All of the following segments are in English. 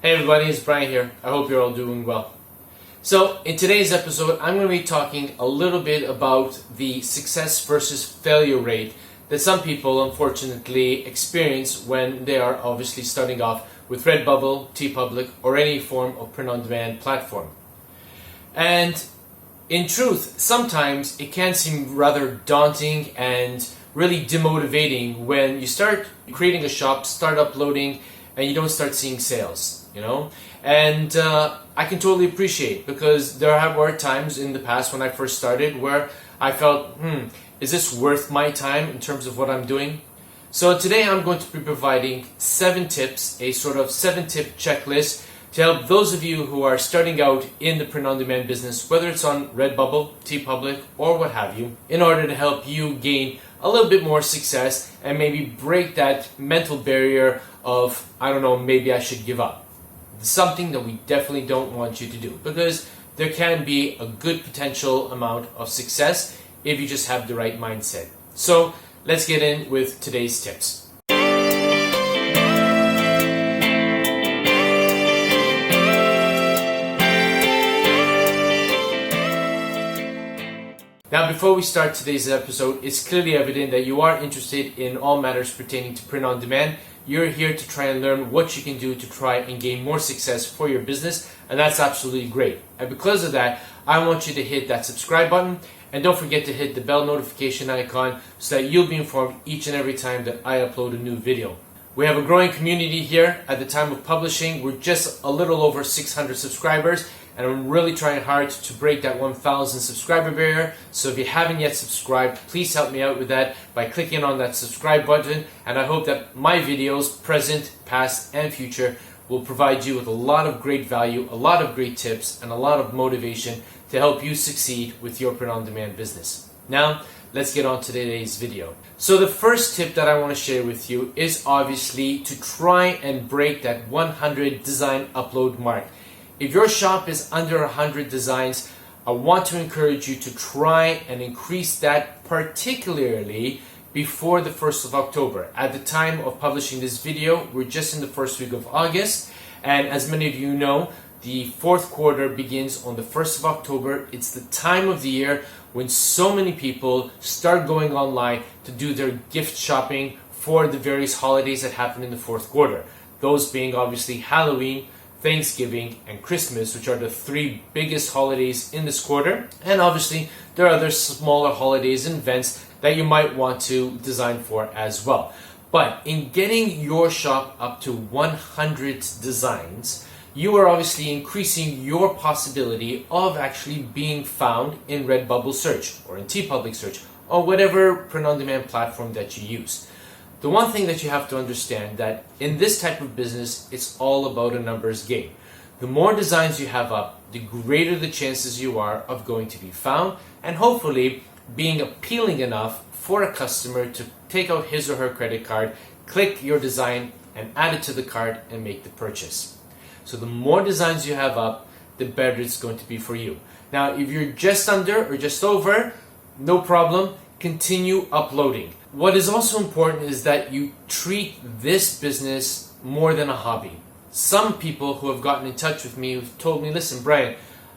Hey everybody, it's Brian here. I hope you're all doing well. So in today's episode, I'm going to be talking a little bit about the success versus failure rate that some people unfortunately experience when they are obviously starting off with Redbubble, TeePublic, or any form of print-on-demand platform. And in truth, sometimes it can seem rather daunting and really demotivating when you start creating a shop, start uploading, and you don't start seeing sales, And I can totally appreciate, because there were times in the past when I first started where I felt, is this worth my time in terms of what I'm doing? So today I'm going to be providing 7 tips, a sort of 7-tip checklist to help those of you who are starting out in the print-on-demand business, whether it's on Redbubble, TeePublic, or what have you, in order to help you gain a little bit more success and maybe break that mental barrier of, maybe I should give up. Something that we definitely don't want you to do, because there can be a good potential amount of success if you just have the right mindset. So let's get in with today's tips. Now, before we start today's episode, it's clearly evident that you are interested in all matters pertaining to print on demand. You're here to try and learn what you can do to try and gain more success for your business, and that's absolutely great. And because of that, I want you to hit that subscribe button, and don't forget to hit the bell notification icon so that you'll be informed each and every time that I upload a new video. We have a growing community here. At the time of publishing, we're just a little over 600 subscribers, and I'm really trying hard to break that 1,000 subscriber barrier. So if you haven't yet subscribed, please help me out with that by clicking on that subscribe button. And I hope that my videos, present, past, and future, will provide you with a lot of great value, a lot of great tips, and a lot of motivation to help you succeed with your print-on-demand business. Now, let's get on to today's video. So the first tip that I want to share with you is obviously to try and break that 100 design upload mark. If your shop is under 100 designs, I want to encourage you to try and increase that, particularly before the 1st of October. At the time of publishing this video, we're just in the first week of August, and as many of you know, the 4th quarter begins on the 1st of October. It's the time of the year when so many people start going online to do their gift shopping for the various holidays that happen in the 4th quarter. Those being obviously Halloween, Thanksgiving, and Christmas, which are the 3 biggest holidays in this quarter. And obviously, there are other smaller holidays and events that you might want to design for as well. But in getting your shop up to 100 designs, you are obviously increasing your possibility of actually being found in Redbubble search or in TeePublic search or whatever print-on-demand platform that you use. The one thing that you have to understand that in this type of business, it's all about a numbers game. The more designs you have up, the greater the chances you are of going to be found and hopefully being appealing enough for a customer to take out his or her credit card, click your design and add it to the cart and make the purchase. So the more designs you have up, the better it's going to be for you. Now, if you're just under or just over, no problem, continue uploading. What is also important is that you treat this business more than a hobby. Some people who have gotten in touch with me have told me, listen, Brian,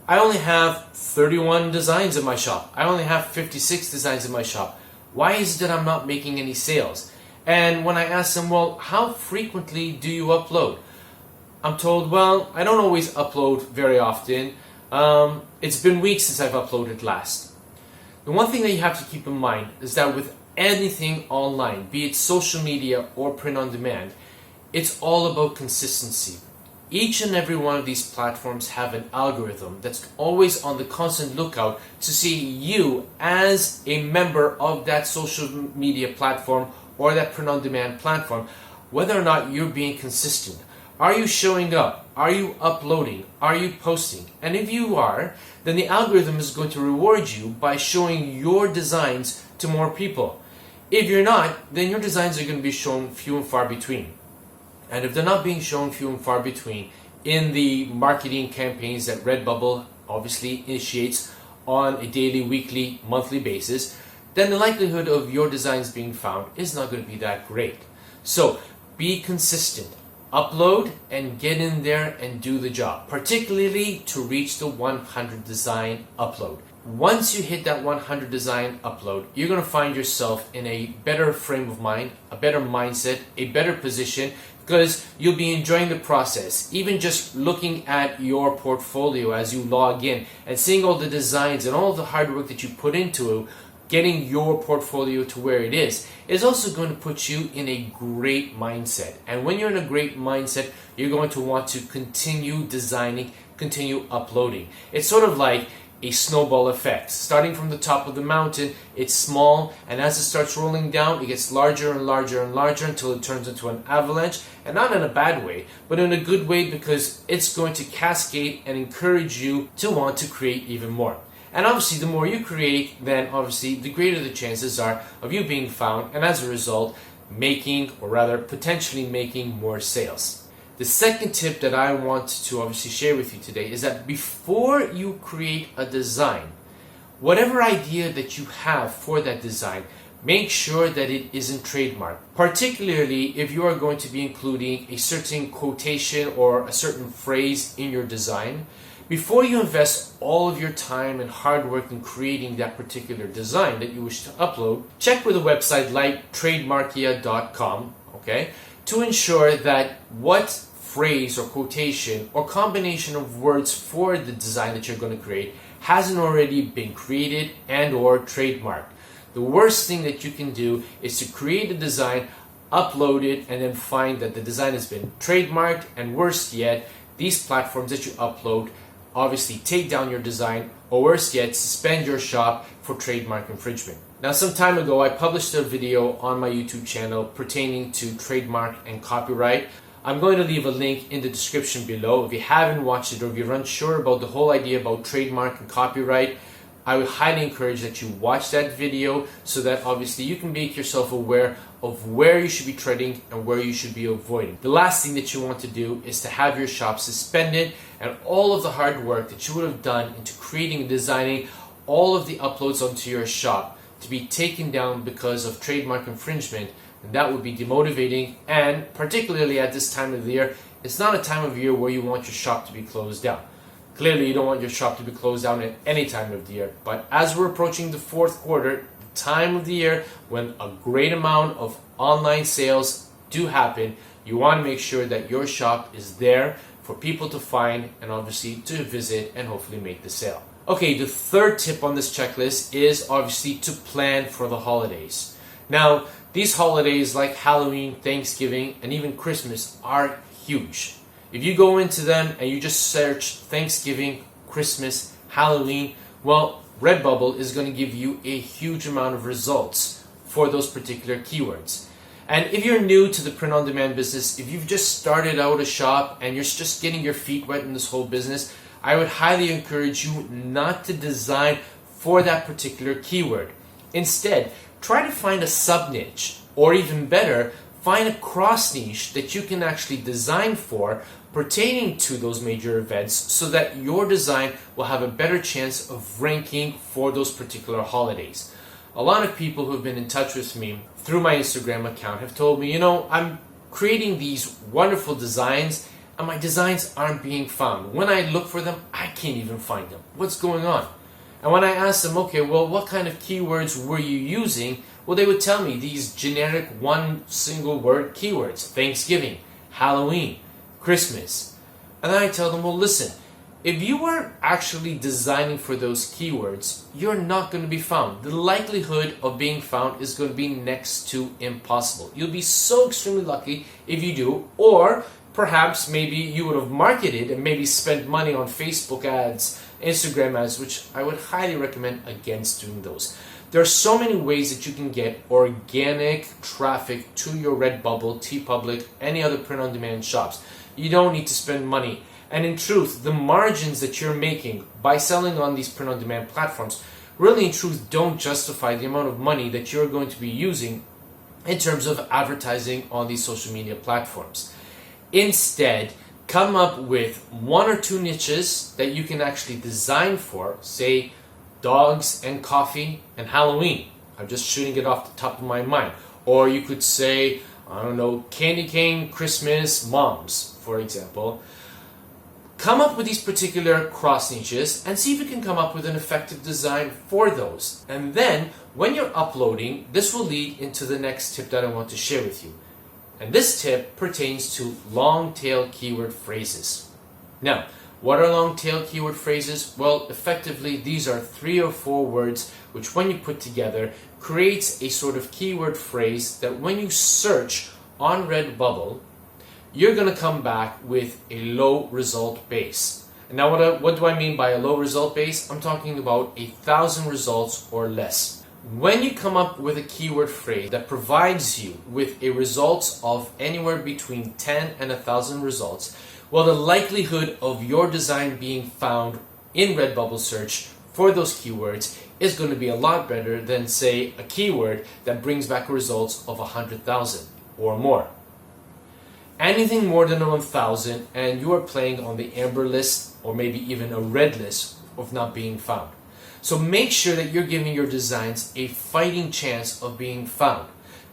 I only have 31 designs in my shop. I only have 56 designs in my shop. Why is it that I'm not making any sales? And when I ask them, well, how frequently do you upload? I'm told, well, I don't always upload very often. It's been weeks since I've uploaded last. The one thing that you have to keep in mind is that with anything online, be it social media or print on demand, it's all about consistency. Each and every one of these platforms have an algorithm that's always on the constant lookout to see you as a member of that social media platform or that print on demand platform, whether or not you're being consistent. Are you showing up? Are you uploading? Are you posting? And if you are, then the algorithm is going to reward you by showing your designs to more people. If you're not, then your designs are going to be shown few and far between. And if they're not being shown few and far between in the marketing campaigns that Redbubble obviously initiates on a daily, weekly, monthly basis, then the likelihood of your designs being found is not going to be that great. So be consistent. upload and get in there and do the job, particularly to reach the 100 design upload. Once you hit that 100 design upload, you're going to find yourself in a better frame of mind, a better mindset, a better position, because you'll be enjoying the process. Even just looking at your portfolio as you log in and seeing all the designs and all the hard work that you put into getting your portfolio to where it is also going to put you in a great mindset. And when you're in a great mindset, you're going to want to continue designing, continue uploading. It's sort of like a snowball effect. Starting from the top of the mountain, it's small, and as it starts rolling down, it gets larger and larger and larger until it turns into an avalanche, and not in a bad way, but in a good way, because it's going to cascade and encourage you to want to create even more. And obviously, the more you create, then obviously the greater the chances are of you being found, and as a result, making, or rather potentially making, more sales. The second tip that I want to obviously share with you today is that before you create a design, whatever idea that you have for that design, make sure that it isn't trademarked. Particularly if you are going to be including a certain quotation or a certain phrase in your design. Before you invest all of your time and hard work in creating that particular design that you wish to upload, check with a website like trademarkia.com, okay, to ensure that what phrase or quotation or combination of words for the design that you're going to create hasn't already been created and or trademarked. The worst thing that you can do is to create a design, upload it, and then find that the design has been trademarked, and worse yet, these platforms that you upload obviously take down your design, or worse yet, suspend your shop for trademark infringement. Now, some time ago, I published a video on my YouTube channel pertaining to trademark and copyright. I'm going to leave a link in the description below. If you haven't watched it, or if you're unsure about the whole idea about trademark and copyright, I would highly encourage that you watch that video so that obviously you can make yourself aware of where you should be treading and where you should be avoiding. The last thing that you want to do is to have your shop suspended, and all of the hard work that you would have done into creating and designing all of the uploads onto your shop to be taken down because of trademark infringement. And that would be demotivating, and particularly at this time of the year, it's not a time of year where you want your shop to be closed down. Clearly, you don't want your shop to be closed down at any time of the year. But as we're approaching the fourth quarter, the time of the year when a great amount of online sales do happen, you want to make sure that your shop is there for people to find and obviously to visit and hopefully make the sale. Okay, the third tip on this checklist is obviously to plan for the holidays. Now, these holidays like Halloween, Thanksgiving, and even Christmas are huge. If you go into them and you just search Thanksgiving, Christmas, Halloween, well, Redbubble is going to give you a huge amount of results for those particular keywords. And if you're new to the print-on-demand business, if you've just started out a shop and you're just getting your feet wet in this whole business, I would highly encourage you not to design for that particular keyword. Instead, try to find a sub-niche, or even better, find a cross-niche that you can actually design for pertaining to those major events so that your design will have a better chance of ranking for those particular holidays. A lot of people who have been in touch with me through my Instagram account have told me, I'm creating these wonderful designs and my designs aren't being found. When I look for them, I can't even find them. What's going on? And when I asked them, okay, well, what kind of keywords were you using? Well, they would tell me these generic one single word keywords: Thanksgiving, Halloween, Christmas. And then I tell them, well, listen, if you are actually designing for those keywords, you're not going to be found. The likelihood of being found is going to be next to impossible. You'll be so extremely lucky if you do, or perhaps maybe you would have marketed and maybe spent money on Facebook ads, Instagram ads, which I would highly recommend against doing those. There are so many ways that you can get organic traffic to your Redbubble, TeePublic, any other print-on-demand shops. You don't need to spend money. And in truth, the margins that you're making by selling on these print-on-demand platforms really in truth don't justify the amount of money that you're going to be using in terms of advertising on these social media platforms. Instead, come up with one or two niches that you can actually design for, say dogs and coffee and Halloween. I'm just shooting it off the top of my mind. Or you could say I don't know, candy cane Christmas moms, for example. Come up with these particular cross niches and see if you can come up with an effective design for those. And then when you're uploading, this will lead into the next tip that I want to share with you. And this tip pertains to long tail keyword phrases. Now, what are long tail keyword phrases? Well, effectively, these are 3 or 4 words which, when you put together, creates a sort of keyword phrase that when you search on Redbubble, you're going to come back with a low result base. And now what do I mean by a low result base? I'm talking about 1,000 results or less. When you come up with a keyword phrase that provides you with a results of anywhere between 10 and 1,000 results, well, the likelihood of your design being found in Redbubble search for those keywords is going to be a lot better than, say, a keyword that brings back results of 100,000 or more. Anything more than 1,000 and you are playing on the amber list or maybe even a red list of not being found. So make sure that you're giving your designs a fighting chance of being found.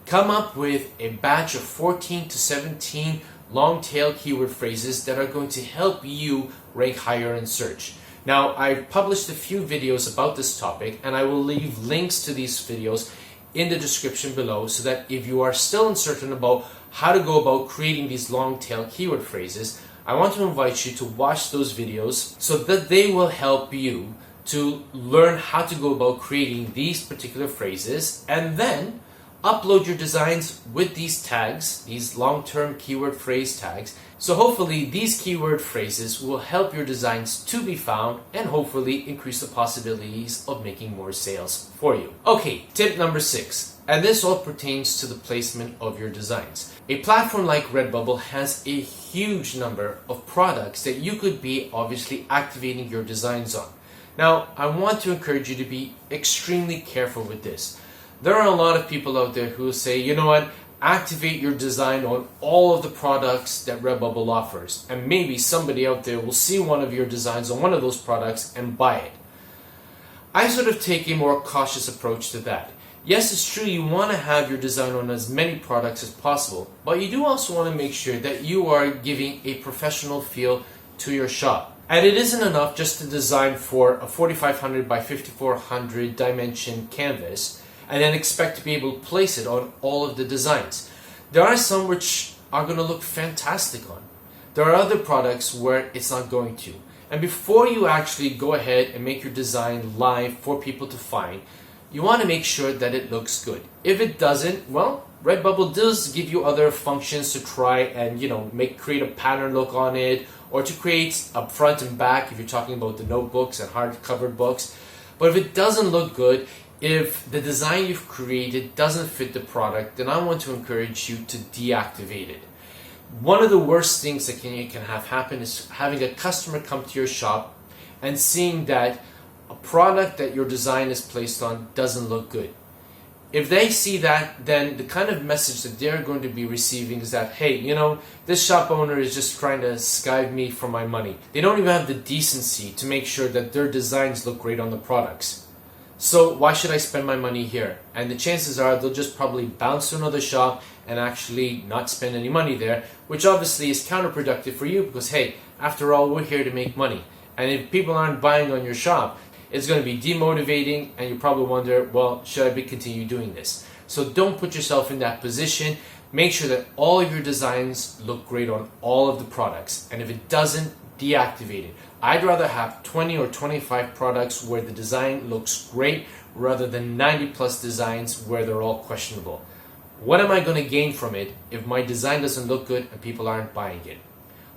Come up with a batch of 14 to 17 long tail keyword phrases that are going to help you rank higher in search. Now, I've published a few videos about this topic and I will leave links to these videos in the description below so that if you are still uncertain about how to go about creating these long tail keyword phrases, I want to invite you to watch those videos so that they will help you to learn how to go about creating these particular phrases and then upload your designs with these tags, these long-term keyword phrase tags. So hopefully these keyword phrases will help your designs to be found and hopefully increase the possibilities of making more sales for you. Okay, tip number 6, and this all pertains to the placement of your designs. A platform like Redbubble has a huge number of products that you could be obviously activating your designs on. Now, I want to encourage you to be extremely careful with this. There are a lot of people out there who say, you know what, activate your design on all of the products that Redbubble offers. And maybe somebody out there will see one of your designs on one of those products and buy it. I sort of take a more cautious approach to that. Yes, it's true you want to have your design on as many products as possible, but you do also want to make sure that you are giving a professional feel to your shop. And it isn't enough just to design for a 4500 by 5400 dimension canvas and then expect to be able to place it on all of the designs. There are some which are going to look fantastic on. There are other products where it's not going to. And before you actually go ahead and make your design live for people to find, you want to make sure that it looks good. If it doesn't, well, Redbubble does give you other functions to try and, create a pattern look on it, or to create a front and back if you're talking about the notebooks and hardcover books. But if it doesn't look good, if the design you've created doesn't fit the product, then I want to encourage you to deactivate it. One of the worst things that can have happen is having a customer come to your shop and seeing that a product that your design is placed on doesn't look good. If they see that, then the kind of message that they're going to be receiving is that, hey, this shop owner is just trying to skive me for my money. They don't even have the decency to make sure that their designs look great on the products. So why should I spend my money here? And the chances are they'll just probably bounce to another shop and actually not spend any money there, which obviously is counterproductive for you because, hey, after all, we're here to make money. And if people aren't buying on your shop, it's going to be demotivating and you probably wonder, well, should I continue doing this? So don't put yourself in that position. Make sure that all of your designs look great on all of the products. And if it doesn't, deactivate it. I'd rather have 20 or 25 products where the design looks great rather than 90 plus designs where they're all questionable. What am I going to gain from it if my design doesn't look good and people aren't buying it?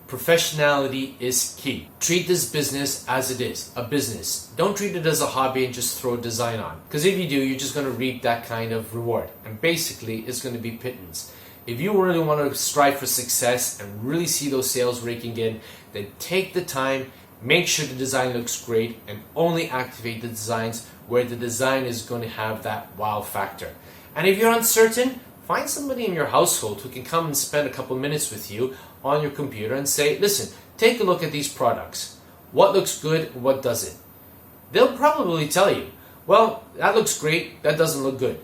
Professionality is key. Treat this business as it is, a business. Don't treat it as a hobby and just throw a design on. Because if you do, you're just going to reap that kind of reward. And basically, it's going to be pittance. If you really want to strive for success and really see those sales raking in, then take the time, make sure the design looks great, and only activate the designs where the design is going to have that wow factor. And if you're uncertain, find somebody in your household who can come and spend a couple minutes with you on your computer and say, listen, take a look at these products. What looks good, what doesn't? They'll probably tell you, well, that looks great, that doesn't look good.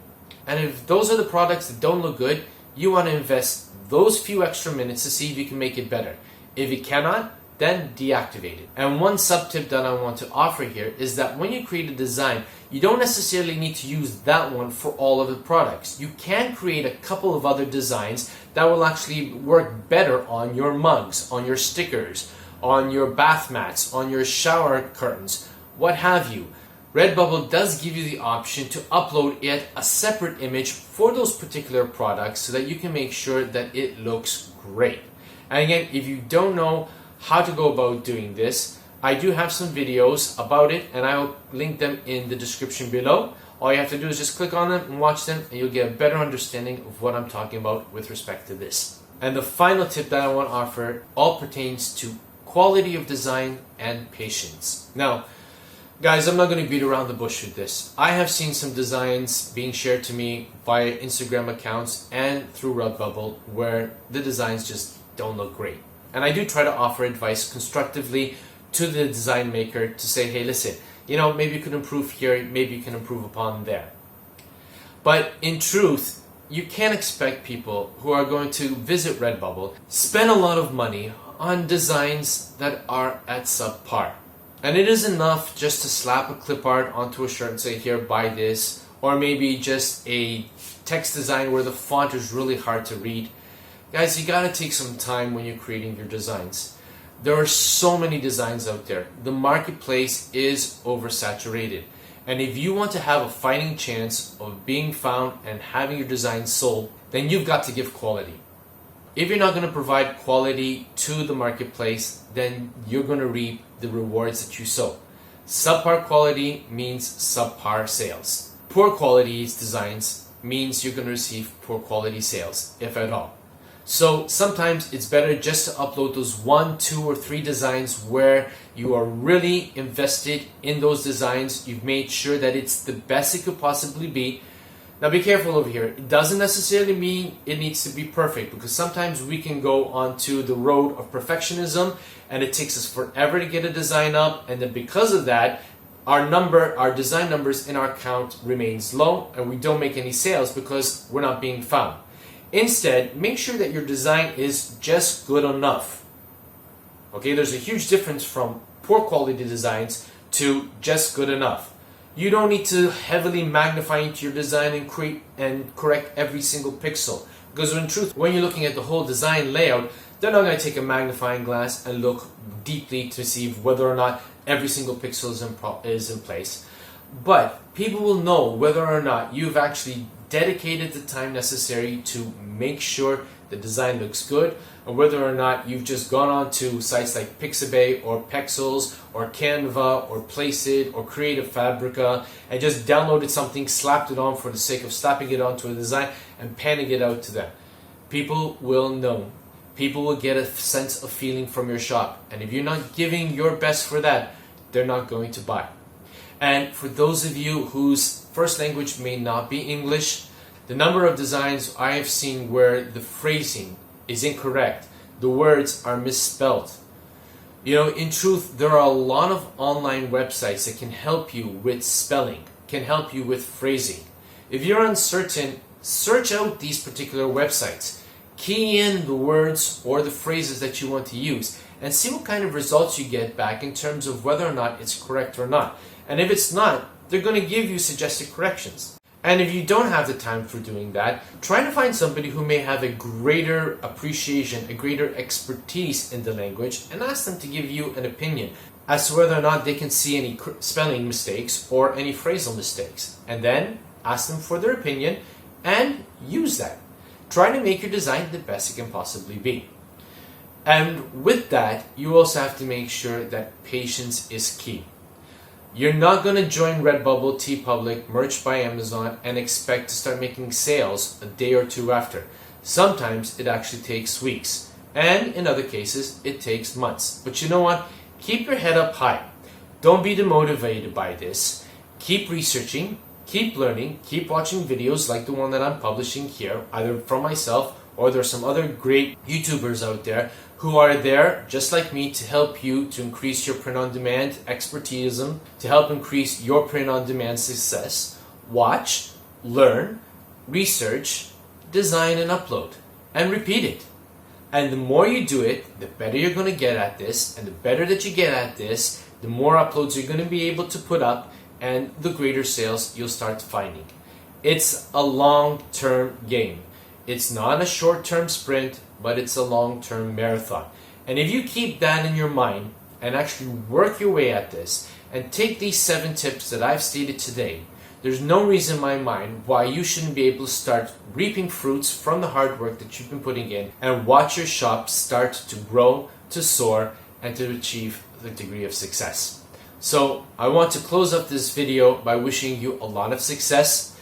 And if those are the products that don't look good, you want to invest those few extra minutes to see if you can make it better. If you cannot, then deactivate it. And one sub tip that I want to offer here is that when you create a design, you don't necessarily need to use that one for all of the products. You can create a couple of other designs that will actually work better on your mugs, on your stickers, on your bath mats, on your shower curtains, what have you. Redbubble does give you the option to upload yet a separate image for those particular products so that you can make sure that it looks great. And again, if you don't know how to go about doing this, I do have some videos about it and I'll link them in the description below. All you have to do is just click on them and watch them and you'll get a better understanding of what I'm talking about with respect to this. And the final tip that I want to offer all pertains to quality of design and patience. Now, guys, I'm not going to beat around the bush with this. I have seen some designs being shared to me via Instagram accounts and through Redbubble where the designs just don't look great. And I do try to offer advice constructively to the design maker to say, hey, listen, maybe you could improve here, maybe you can improve upon there. But in truth, you can't expect people who are going to visit Redbubble spend a lot of money on designs that are at subpar. And it is enough just to slap a clip art onto a shirt and say, here, buy this. Or maybe just a text design where the font is really hard to read. Guys, you gotta take some time when you're creating your designs. There are so many designs out there. The marketplace is oversaturated. And if you want to have a fighting chance of being found and having your design sold, then you've got to give quality. If you're not going to provide quality to the marketplace, then you're going to reap the rewards that you sow. Subpar quality means subpar sales. Poor quality designs means you're going to receive poor quality sales, if at all. So sometimes it's better just to upload those 1, 2, or 3 designs where you are really invested in those designs. You've made sure that it's the best it could possibly be. Now be careful over here. It doesn't necessarily mean it needs to be perfect, because sometimes we can go onto the road of perfectionism and it takes us forever to get a design up, and then because of that, our design numbers in our account remains low and we don't make any sales because we're not being found. Instead, make sure that your design is just good enough. Okay, there's a huge difference from poor quality designs to just good enough. You don't need to heavily magnify into your design and create and correct every single pixel. Because in truth, when you're looking at the whole design layout, they're not going to take a magnifying glass and look deeply to see whether or not every single pixel is in place. But people will know whether or not you've actually dedicated the time necessary to make sure the design looks good, or whether or not you've just gone on to sites like Pixabay or Pexels or Canva or Placeit or Creative Fabrica and just downloaded something, slapped it on for the sake of slapping it onto a design and panning it out to them. People will know. People will get a sense of feeling from your shop, and if you're not giving your best for that, they're not going to buy. And for those of you whose first language may not be English, the number of designs I have seen where the phrasing is incorrect, the words are misspelled. In truth, there are a lot of online websites that can help you with spelling, can help you with phrasing. If you're uncertain, search out these particular websites. Key in the words or the phrases that you want to use and see what kind of results you get back in terms of whether or not it's correct or not. And if it's not, they're going to give you suggested corrections. And if you don't have the time for doing that, try to find somebody who may have a greater appreciation, a greater expertise in the language, and ask them to give you an opinion as to whether or not they can see any spelling mistakes or any phrasal mistakes. And then ask them for their opinion and use that. Try to make your design the best it can possibly be. And with that, you also have to make sure that patience is key. You're not going to join Redbubble, TeePublic, Merch by Amazon, and expect to start making sales a day or two after. Sometimes it actually takes weeks, and in other cases, it takes months. But you know what? Keep your head up high. Don't be demotivated by this. Keep researching, keep learning, keep watching videos like the one that I'm publishing here, either from myself or there's some other great YouTubers out there who are there, just like me, to help you to increase your print-on-demand expertise, to help increase your print-on-demand success. Watch, learn, research, design, and upload, and repeat it. And the more you do it, the better you're going to get at this, and the better that you get at this, the more uploads you're going to be able to put up, and the greater sales you'll start finding. It's a long-term game. It's not a short-term sprint, but it's a long-term marathon. And if you keep that in your mind and actually work your way at this and take these 7 tips that I've stated today, there's no reason in my mind why you shouldn't be able to start reaping fruits from the hard work that you've been putting in and watch your shop start to grow, to soar, and to achieve the degree of success. So I want to close up this video by wishing you a lot of success.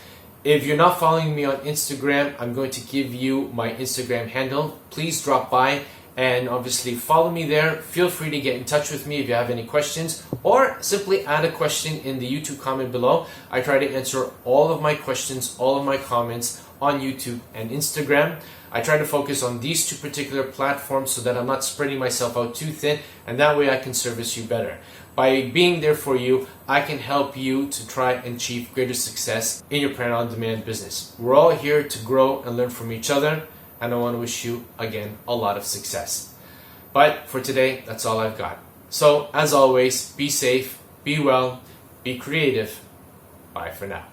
If you're not following me on Instagram, I'm going to give you my Instagram handle. Please drop by and obviously follow me there. Feel free to get in touch with me if you have any questions, or simply add a question in the YouTube comment below. I try to answer all of my questions, all of my comments on YouTube and Instagram. I try to focus on these 2 particular platforms so that I'm not spreading myself out too thin, and that way I can service you better. By being there for you, I can help you to try and achieve greater success in your print-on-demand business. We're all here to grow and learn from each other, and I want to wish you, again, a lot of success. But for today, that's all I've got. So, as always, be safe, be well, be creative. Bye for now.